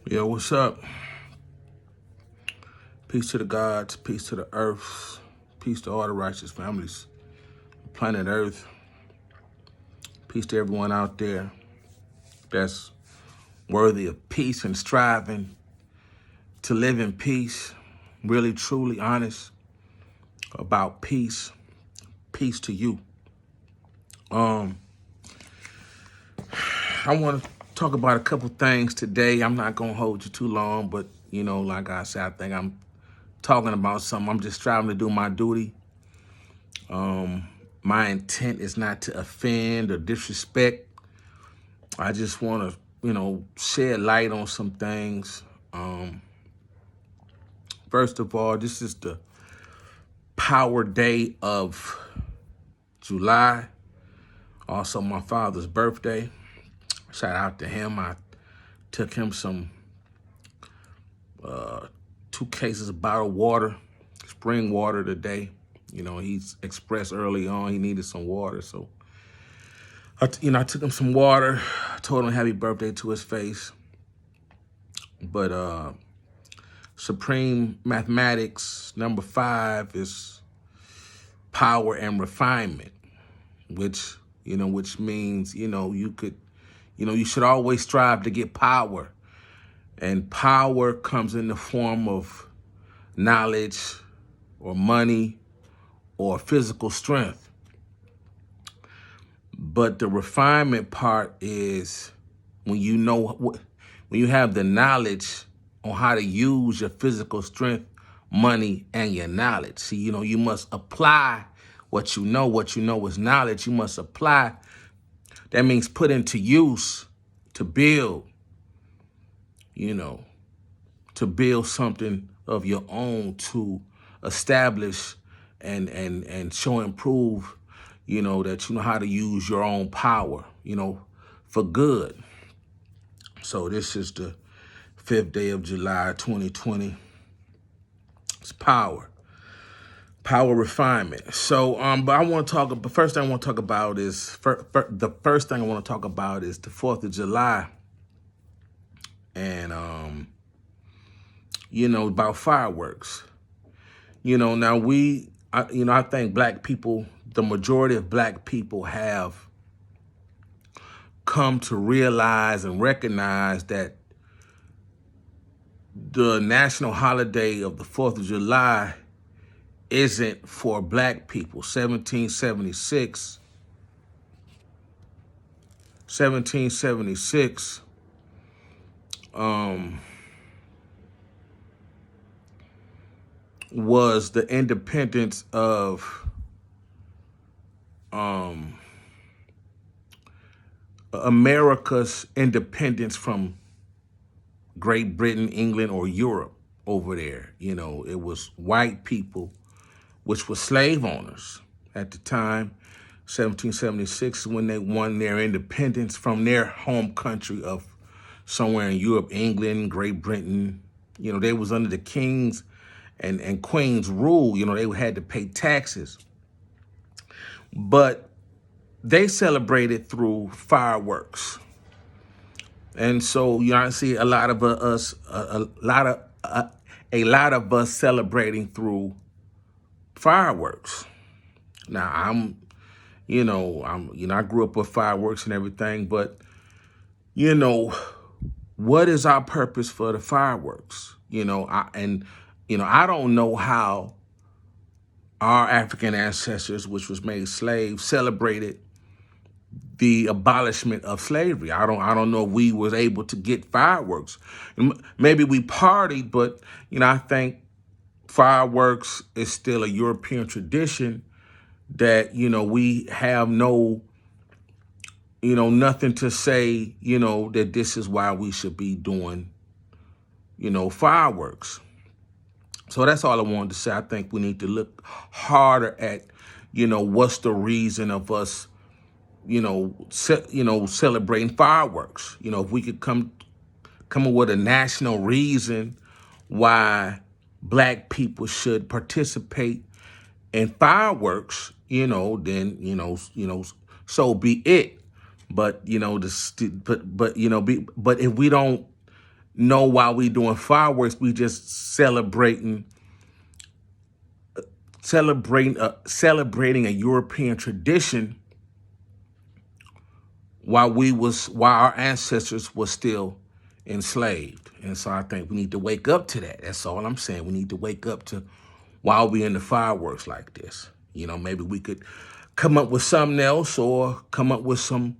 Yo, what's up? Peace to the gods, peace to the earth, peace to all the righteous families, planet Earth, peace to everyone out there that's worthy of peace and striving to live in peace, really, truly honest about peace. Peace to you. I want to talk about a couple things today. I'm not going to hold you too long, but, like I said, I think I'm talking about something. I'm just striving to do my duty. My intent is not to offend or disrespect. I just want to, shed light on some things. First of all, this is the Power Day of July. Also, my father's birthday. Shout out to him. I took him some 2 cases of bottled water, spring water today. He's expressed early on he needed some water. So, I took him some water, told him happy birthday to his face. But supreme mathematics, number 5 is power and refinement, which means, you should always strive to get power. And power comes in the form of knowledge or money or physical strength. But the refinement part is when when you have the knowledge on how to use your physical strength, money, and your knowledge. See, you must apply what you know. What you know is knowledge. You must apply. That means put into use to build, to build something of your own, to establish and show and prove, that you know how to use your own power, for good. So this is the 5th day of July, 2020. It's power refinement. So, but I want to talk. But first thing I want to talk about is the first thing I want to talk about is the 4th of July, and about fireworks. Now I think black people, the majority of black people have come to realize and recognize that the national holiday of the 4th of July isn't for black people. 1776 was the independence of America's independence from Great Britain, England, or Europe over there. It was white people, which were slave owners at the time, 1776, when they won their independence from their home country of somewhere in Europe, England, Great Britain. They was under the king's and queen's rule. They had to pay taxes. But they celebrated through fireworks. And so, I see a lot of us celebrating through fireworks. Now I grew up with fireworks and everything, but what is our purpose for the fireworks? I don't know how our African ancestors, which was made slaves, celebrated the abolishment of slavery. I don't know if we was able to get fireworks. Maybe we partied, but I think fireworks is still a European tradition that we have no nothing to say that this is why we should be doing fireworks. So that's all I wanted to say. I think we need to look harder at what's the reason of us celebrating fireworks. If we could come up with a national reason why black people should participate in fireworks, then so be it. But if we don't know while we doing fireworks, we just celebrating a European tradition while our ancestors were still enslaved. And so I think we need to wake up to that. That's all I'm saying. We need to wake up to while we in the fireworks like this. You know, maybe we could come up with something else or come up with some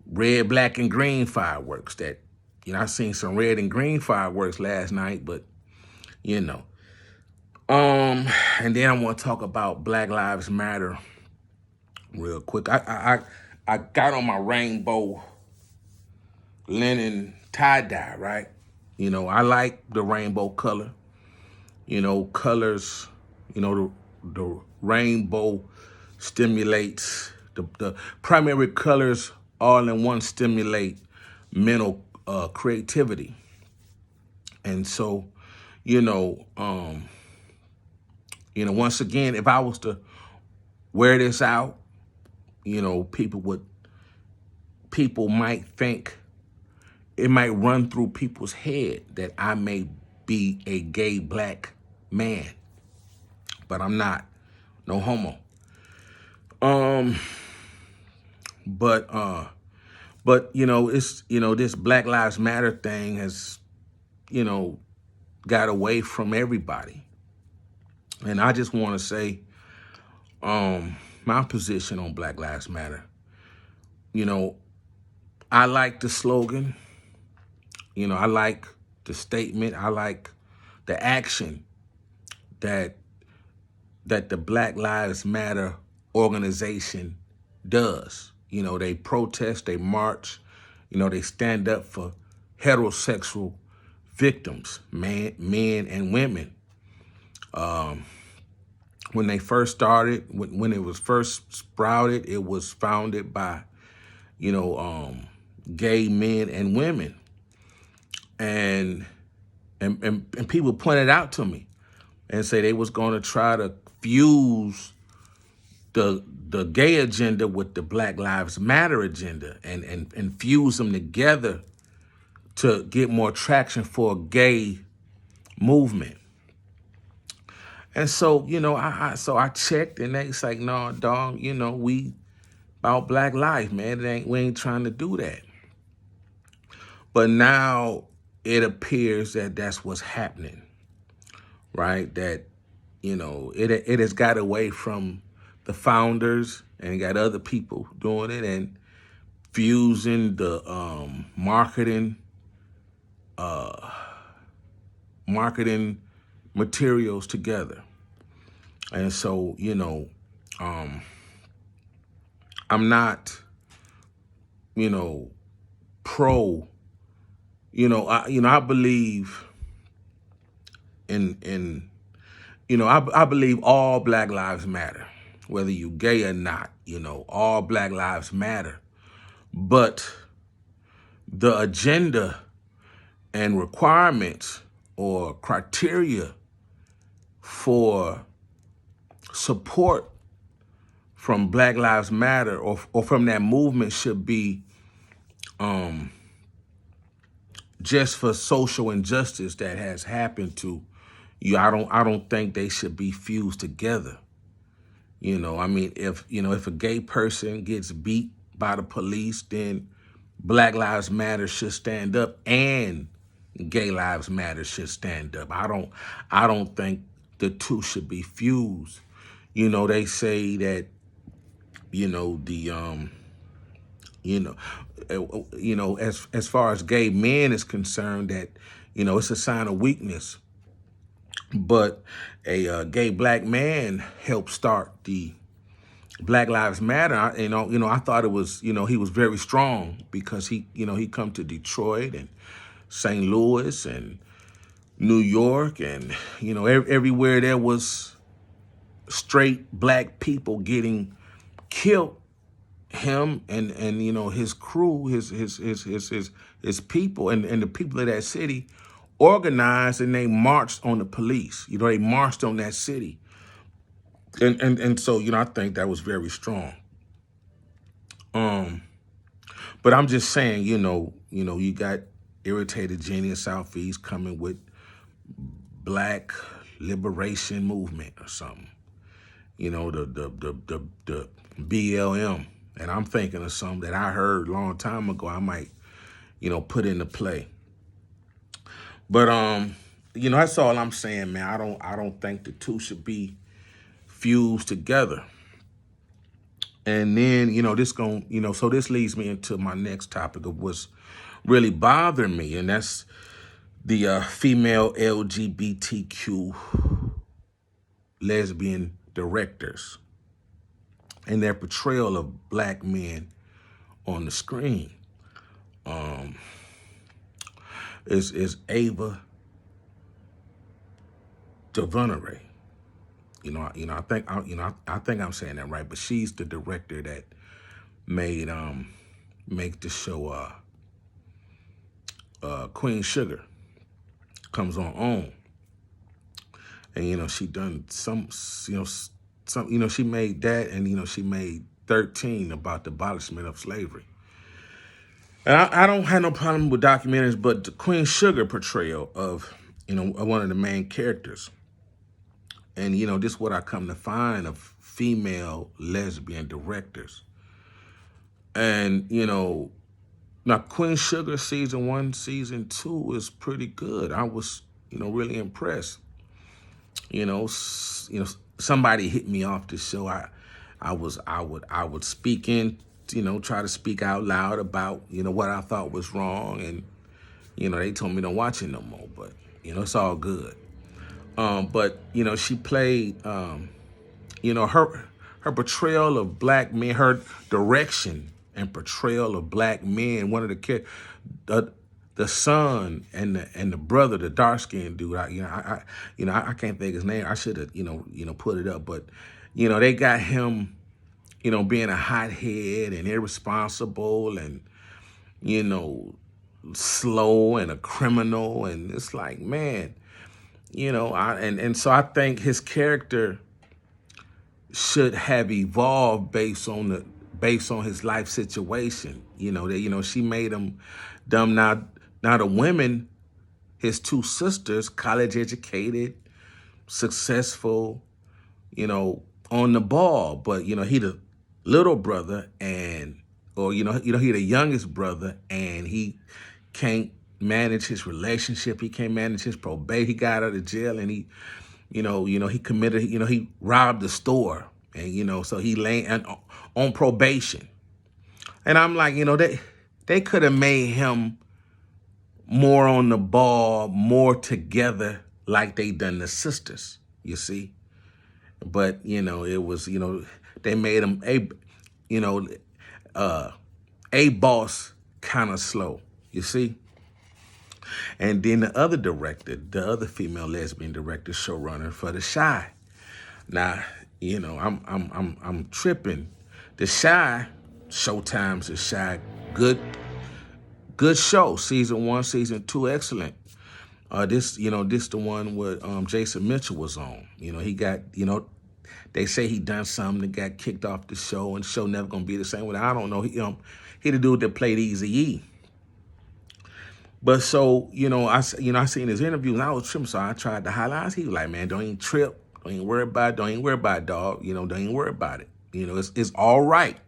red, black, and green fireworks that, you know, I seen some red and green fireworks last night, but, you know. And then I want to talk about Black Lives Matter real quick. I got on my rainbow linen tie-dye, right? You know, I like the rainbow color. You know, colors, you know, the rainbow stimulates, the primary colors all in one stimulate mental creativity. And so, you know, once again, if I was to wear this out, you know, people might think, it might run through people's head that I may be a gay black man, but I'm not, no homo. But you know, it's, you know, this Black Lives Matter thing has, you know, got away from everybody. And I just want to say, my position on Black Lives Matter. You know, I like the slogan. You know, I like the statement. I like the action that the Black Lives Matter organization does. You know, they protest, they march, you know, they stand up for heterosexual victims, men and women. When they first started, when it was first sprouted, it was founded by, you know, gay men and women. And people pointed out to me and say they was going to try to fuse the gay agenda with the Black Lives Matter agenda and fuse them together to get more traction for a gay movement. And so, you know, I checked and it's like, no, dog, you know, we about Black life, man. We ain't trying to do that. But now it appears that that's what's happening, right? That, you know, it has got away from the founders and got other people doing it and fusing the marketing materials together. And so, you know, I'm not, you know, pro, I believe in you know, I believe all Black lives matter, whether you gay or not, you know, all Black lives matter. But the agenda and requirements or criteria for support from Black Lives Matter or from that movement should be just for social injustice that has happened to you. I don't think they should be fused together. You know, I mean, if a gay person gets beat by the police, then Black Lives Matter should stand up and Gay Lives Matter should stand up. I don't think the two should be fused. You know, they say that, you know, as far as gay men is concerned, that, you know, it's a sign of weakness. But a gay black man helped start the Black Lives Matter. I thought it was, you know, he was very strong because he come to Detroit and St. Louis and New York and, you know, everywhere there was straight black people getting killed. Him and you know, his crew, his people and the people of that city organized and they marched on the police. You know, they marched on that city. And so, you know, I think that was very strong. But I'm just saying, you know, you got irritated Jenny Southeast coming with Black Liberation Movement or something. You know, the BLM. And I'm thinking of something that I heard a long time ago I might, put into play. But that's all I'm saying, man. I don't think the two should be fused together. And then, so this leads me into my next topic of what's really bothering me, and that's the female LGBTQ lesbian directors and their portrayal of Black men on the screen. Is Ava DuVernay. I think I'm saying that right, but she's the director that made make the show Queen Sugar comes on. And she done some she made that, and she made 13 about the abolishment of slavery. And I don't have no problem with documentaries, but the Queen Sugar portrayal of one of the main characters. And, this is what I come to find of female lesbian directors. And, now Queen Sugar season 1, season 2 is pretty good. I was, really impressed. Somebody hit me off the show. I would speak in, try to speak out loud about, what I thought was wrong. And, they told me don't watch it no more, but, it's all good. But she played, her portrayal of Black men, her direction and portrayal of Black men. One of the son and the brother, the dark skinned dude. I can't think his name. I should have put it up, but they got him, being a hothead and irresponsible and slow and a criminal, and it's like, man. And so I think his character should have evolved based on his life situation. She made him dumb. Now the women, his two sisters, college educated, successful, on the ball. But he the little brother, or he the youngest brother, and he can't manage his relationship. He can't manage his probate. He got out of jail, and he committed. He robbed the store, and so he lay on probation. And I'm like, they could have made him more on the ball, more together, like they done the sisters. You see, but it was they made him a boss kind of slow. You see. And then the other director, the other female lesbian director, showrunner for The Chi. Now, I'm tripping. The Chi, Showtime's The Chi, good show. Season 1, season 2, excellent. This the one where Jason Mitchell was on. He got, they say he done something that got kicked off the show, and the show never gonna be the same. I don't know. He the dude that played Eazy-E. But so, I seen his interview and I was tripping, so I tried to highlight. He was like, man, don't even trip. Don't even worry about it. Don't even worry about it, dog. Don't even worry about it. It's all right.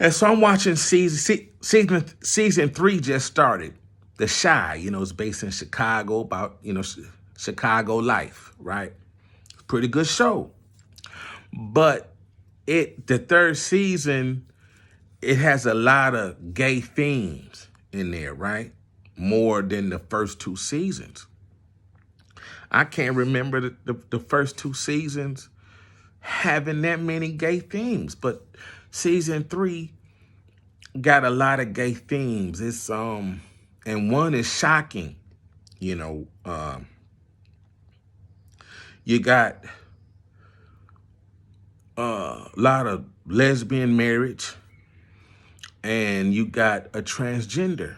And so I'm watching season 3 just started. The Chi, it's based in Chicago, about, Chicago life, right? Pretty good show. But the third season, it has a lot of gay themes in there, right? More than the first 2 seasons. I can't remember the first 2 seasons having that many gay themes, but season 3 got a lot of gay themes. It's and one is shocking. You got a lot of lesbian marriage, and you got a transgender.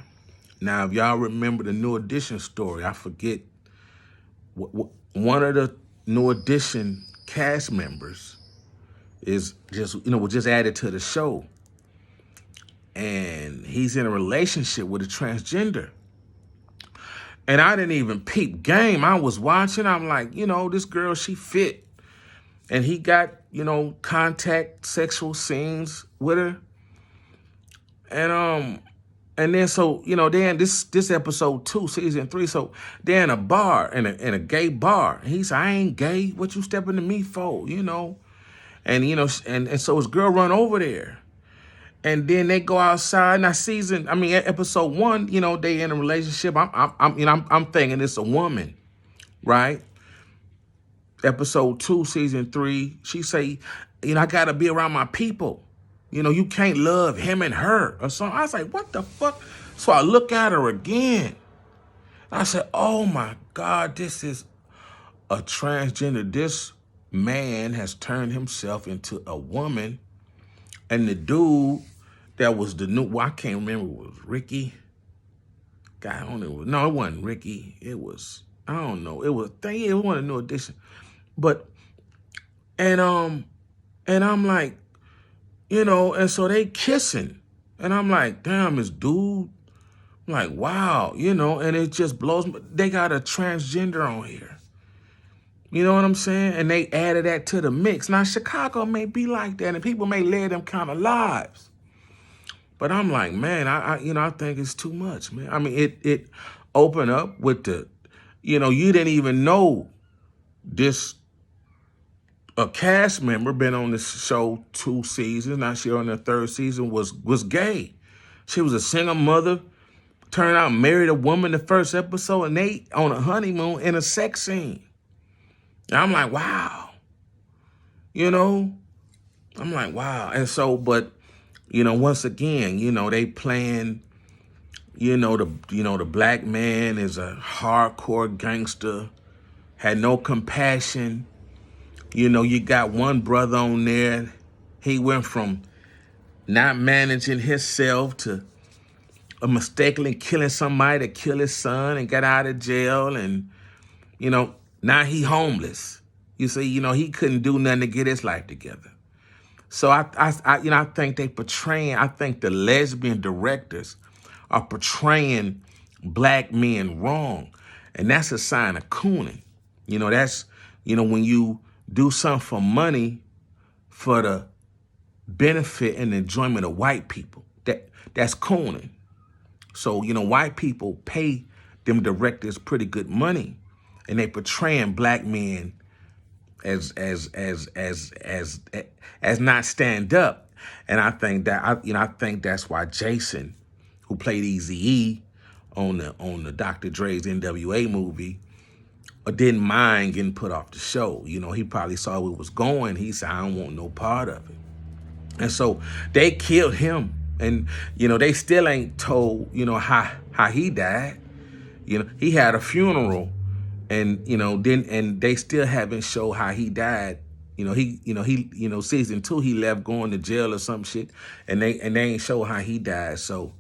Now, if y'all remember the New Edition story, I forget, one of the New Edition cast members is was just added to the show. And he's in a relationship with a transgender. And I didn't even peep game. I was watching. I'm like, this girl, she fit. And he got, contact sexual scenes with her. And then so, then this episode 2, season 3, so they're in a bar, in a gay bar. And he said, I ain't gay. What you stepping to me for, And and so his girl run over there. And then they go outside. Now episode 1, they in a relationship. I'm thinking it's a woman, right? Episode 2, season 3, she say, I gotta be around my people. You can't love him and her or something. I was like, what the fuck? So I look at her again. I said, oh my God, this is a transgender. This man has turned himself into a woman. And the dude that was the new, I can't remember, it was Ricky. God, I don't know. No, it wasn't Ricky. It was, I don't know. It was a new edition. But, and I'm like, and so they kissing. And I'm like, damn, this dude. I'm like, wow, and it just blows me. They got a transgender on here. You know what I'm saying? And they added that to the mix. Now, Chicago may be like that, and people may live them kind of lives. But I'm like, man, I think it's too much, man. I mean, it opened up with the, you didn't even know this. A cast member been on this show 2 seasons. Now she on the 3rd season was gay. She was a single mother, turned out married a woman the first episode, and they on a honeymoon in a sex scene. And I'm like, wow. I'm like, wow. And so, but, once again, they playing, the black man is a hardcore gangster, had no compassion. You got one brother on there. He went from not managing himself to mistakenly killing somebody to kill his son and got out of jail. And, now he homeless. You see, he couldn't do nothing to get his life together. So I think I think the lesbian directors are portraying black men wrong. And that's a sign of cooning. That's, when you do something for money for the benefit and enjoyment of white people. That's cooning. So, white people pay them directors pretty good money, and they portraying black men as not stand up. And I think that I think that's why Jason, who played Eazy-E on the Dr. Dre's NWA movie, didn't mind getting put off the show. He probably saw where it was going. He said, I don't want no part of it. And so they killed him. And, they still ain't told, how he died. He had a funeral, and, and they still haven't showed how he died. Season 2, he left going to jail or some shit, and they ain't show how he died. So,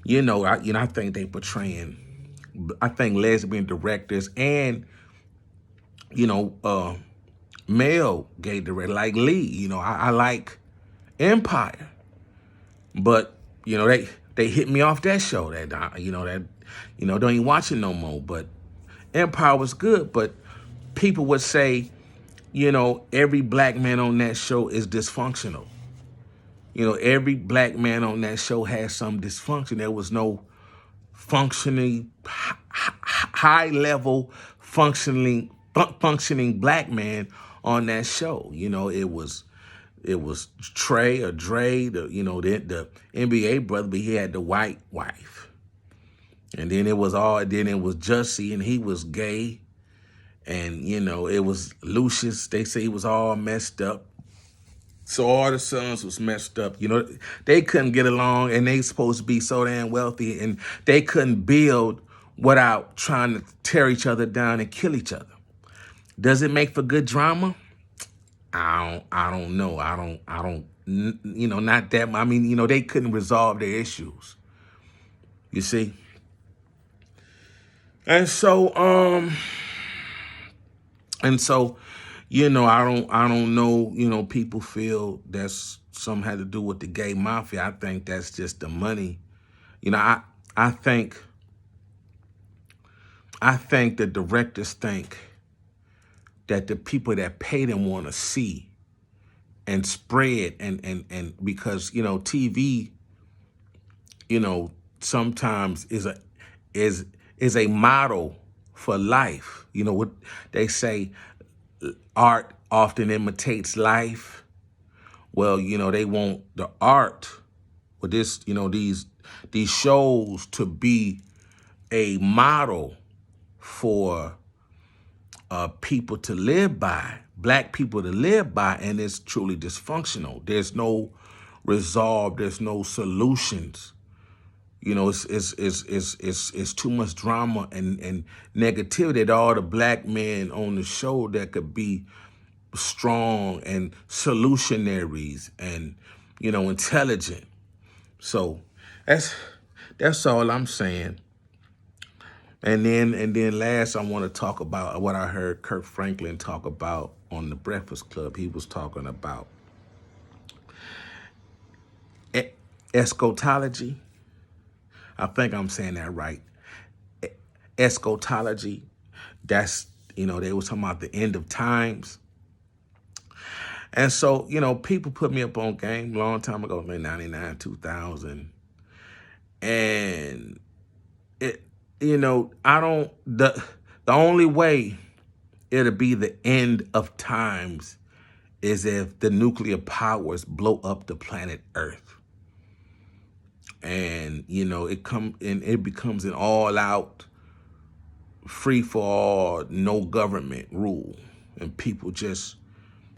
I think they portraying, I think lesbian directors and, male gay director like Lee. I like Empire, but they hit me off that show that don't even watch it no more. But Empire was good, but people would say, every black man on that show is dysfunctional. Every black man on that show has some dysfunction. There was no functioning, high level functioning black man on that show. It was Trey or Dre, the NBA brother, but he had the white wife. And then it was Jussie, and he was gay. And, it was Lucius. They say he was all messed up. So all the sons was messed up. They couldn't get along, and they supposed to be so damn wealthy, and they couldn't build without trying to tear each other down and kill each other. Does it make for good drama? I don't know. I don't, not that. I mean, they couldn't resolve their issues. You see? And so, I don't know, people feel that's something had to do with the gay mafia. I think that's just the money. I think I think the directors think that the people that pay them want to see and spread and because TV sometimes is a model for life. What they say, art often imitates life. Well, they want the art with these shows to be a model for people to live by, black people to live by, and it's truly dysfunctional. There's no resolve. There's no solutions. It's too much drama and negativity. That all the black men on the show that could be strong and solutionaries and intelligent. So that's all I'm saying. And then last, I want to talk about what I heard Kirk Franklin talk about on the Breakfast Club. He was talking about eschatology. I think I'm saying that right. Eschatology. That's, they were talking about the end of times. And so, people put me up on game a long time ago, like 99, 2000. And the only way it'll be the end of times is if the nuclear powers blow up the planet Earth. And, it becomes an all-out, free-for-all, no government rule. And people just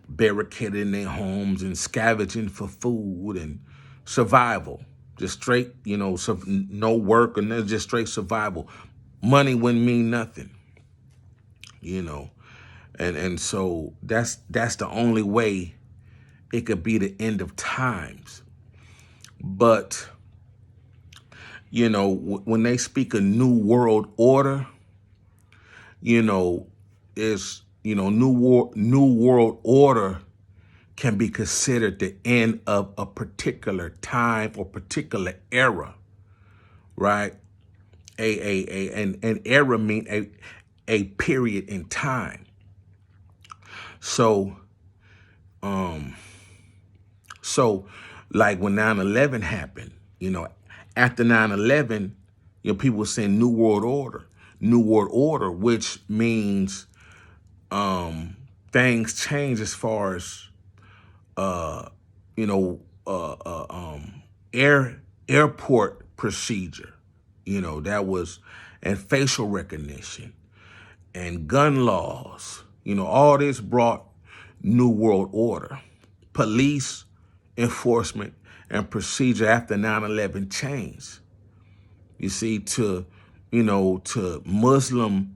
barricaded in their homes and scavenging for food and survival. Just straight, no work and just straight survival. Money wouldn't mean nothing, And so that's the only way it could be the end of times. But, when they speak a new world order, new world order can be considered the end of a particular time or particular era, right? An era mean a period in time. So like when 9/11 happened, after 9/11, people were saying New World Order, which means things change as far as airport procedure, that was, and facial recognition and gun laws, all this brought New World Order. Police enforcement and procedure after 9/11 changed. You see, to Muslim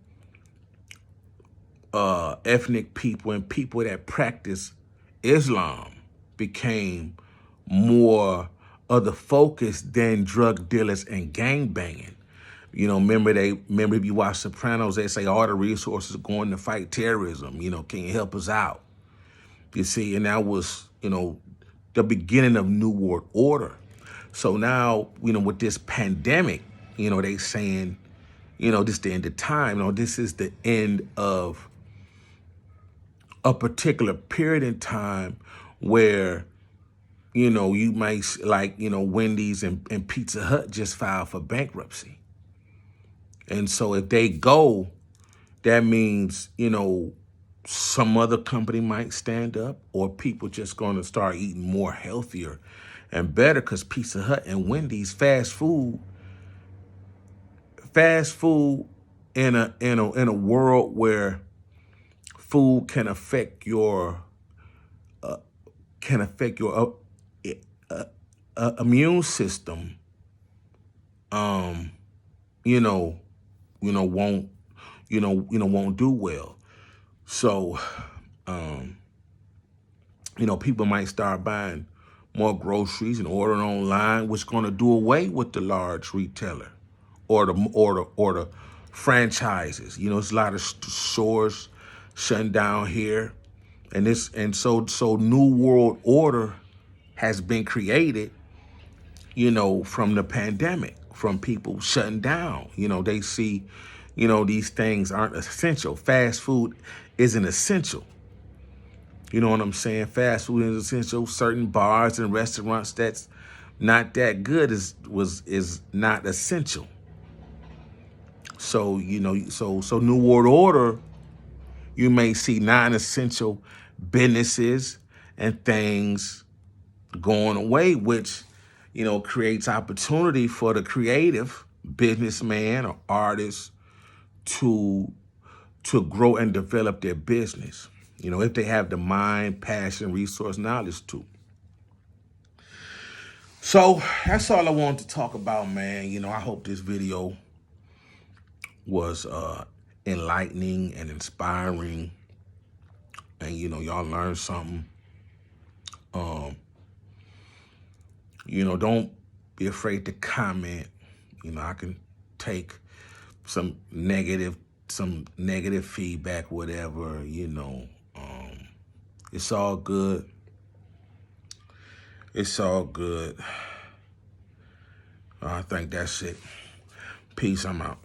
ethnic people and people that practice Islam became more of the focus than drug dealers and gang banging. Remember if you watch Sopranos, they say all the resources are going to fight terrorism. Can you help us out? You see, and that was, the beginning of New World Order. So now, with this pandemic, they saying, this is the end of time. This is the end of a particular period in time where, you might, like, Wendy's and Pizza Hut just filed for bankruptcy. And so if they go, that means, some other company might stand up, or people just going to start eating more healthier and better, because Pizza Hut and Wendy's, fast food in a world where food can affect your immune system, won't do well. So, people might start buying more groceries and ordering online, which is going to do away with the large retailer or the franchises. There's a lot of stores shutting down here, and so New World Order has been created, from the pandemic, from people shutting down. They see, these things aren't essential. Fast food isn't essential. You know what I'm saying? Fast food is essential. Certain bars and restaurants that's not that good is not essential. So, so New World Order, you may see non-essential businesses and things going away, which, creates opportunity for the creative businessman or artist to grow and develop their business, if they have the mind, passion, resource, knowledge to. So that's all I wanted to talk about, man. I hope this video was enlightening and inspiring, and y'all learned something. Don't be afraid to comment. I can take some negative feedback, whatever. It's all good. It's all good. I think that's it. Peace. I'm out.